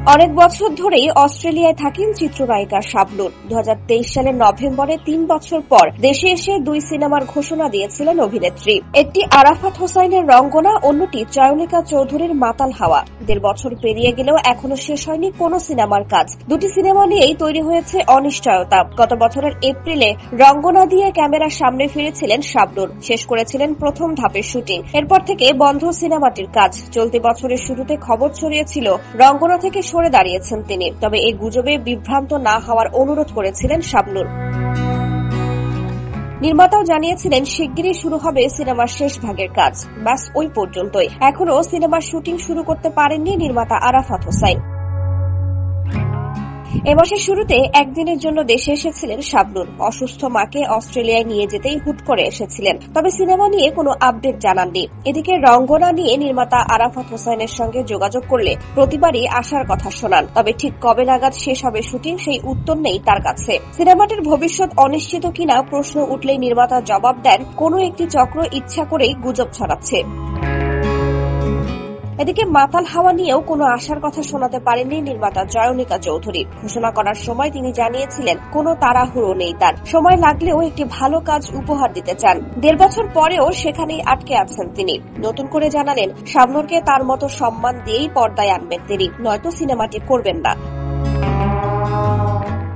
অনেক বছর ধরেই অস্ট্রেলিয়ায় থাকেন চিত্রনায়িকা শাবনূর। 2023 সালের নভেম্বরে 3 বছর পর দেশে এসে 2 সিনেমার ঘোষণা দিয়েছিলেন অভিনেত্রী। একটি আরাফাত হোসাইনের রঙ্গনা, অন্যটি চয়নিকা চৌধুরীর মাতাল হাওয়া। 1.5 বছর পেরিয়ে গেলেও এখনো শেষ হয়নি কোনো সিনেমার কাজ। দুটি সিনেমা নিয়েই তৈরি হয়েছে অনিশ্চয়তা। গত বছরের এপ্রিলে রঙ্গনা দিয়ে ক্যামেরার সামনে ফিরেছিলেন শাবনূর, শেষ করেছিলেন প্রথম ধাপের শুটিং। এরপর থেকে বন্ধ সিনেমাটির কাজ। চলতি বছরের শুরুতে খবর ছড়িয়েছিল রঙ্গনা থেকে সরে দাঁড়িয়েছেন তিনি, তবে এই গুজবে বিভ্রান্ত না হওয়ার অনুরোধ করেছিলেন শাবনূর। নির্মাতাও জানিয়েছিলেন শিগগিরই শুরু হবে সিনেমার শেষ ভাগের কাজ। ব্যাস ওই পর্যন্তই। এখনো সিনেমার শুটিং শুরু করতে পারেননি নির্মাতা আরাফাত হোসাইন। এ মাসের শুরুতে একদিনের জন্য দেশে এসেছিলেন শাবনূর। অসুস্থ মাকে অস্ট্রেলিয়ায় নিয়ে যেতেই হুট করে এসেছিলেন, তবে সিনেমা নিয়ে কোনো আপডেট জানাননি। এদিকে রঙ্গনা নিয়ে নির্মাতা আরাফাত হোসাইনের সঙ্গে যোগাযোগ করলে প্রতিবারই আসার কথা শোনান, তবে ঠিক কবে নাগাদ শেষ হবে শুটিং সেই উত্তর নেই তার কাছে। সিনেমাটির ভবিষ্যৎ অনিশ্চিত কিনা প্রশ্ন উঠলেই নির্মাতা জবাব দেন, কোনো একটি চক্র ইচ্ছা করেই গুজব ছড়াচ্ছে। এদিকে মাতাল হাওয়া নিয়েও কোনো আশার কথা শোনাতে পারেননি নির্মাতা চয়নিকা চৌধুরী। ঘোষণা করার সময় তিনি জানিয়েছিলেন কোনো তাড়াহুড়ো নেই তার, সময় লাগলেও একটি ভালো কাজ উপহার দিতে চান। 1.5 বছর পরেও সেখানেই আটকে আছেন তিনি। নতুন করে জানালেন শাবনূরকে তার মতো সম্মান দিয়েই পর্দায় আনবেন তিনি, নয়তো সিনেমাটি করবেন না।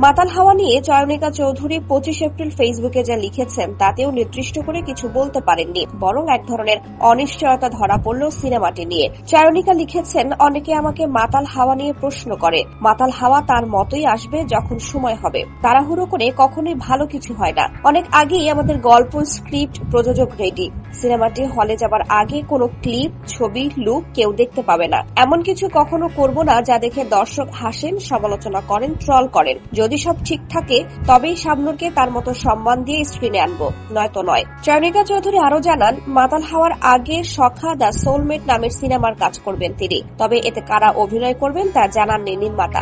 মাতাল হাওয়া নিয়ে চয়নিকা চৌধুরী 25 এপ্রিল ফেসবুকে যা লিখেছেন তাতেও নির্দিষ্ট করে কিছু বলতে পারেননি, বরং এক ধরনের অনিশ্চয়তা ধরা পড়ল সিনেমাটি নিয়ে। চয়নিকা লিখেছেন, অনেকে আমাকে মাতাল হাওয়া নিয়ে প্রশ্ন করে। মাতাল হাওয়া তার মতোই আসবে যখন সময় হবে। তাড়াহুড়ো করে কখনোই ভালো কিছু হয় না। অনেক আগেই আমাদের গল্প, স্ক্রিপ্ট, প্রযোজক রেডি। সিনেমাটি হলে যাবার আগে কোনো ক্লিপ, ছবি, লুক কেউ দেখতে পাবে না। এমন কিছু কখনো করব না যা দেখে দর্শক হাসেন, সমালোচনা করেন, ট্রল করেন। যদি সব ঠিক থাকে তবেই শাবনূরকে তার মতো সম্মান দিয়ে স্ক্রিনে আনবো, নয়তো নয়। চয়নিকা চৌধুরী আরো জানান, মাতাল হাওয়ার আগে সখা দ্য সোলমেট নামের সিনেমার কাজ করবেন তিনি, তবে এতে কারা অভিনয় করবেন তা জানাননি নির্মাতা।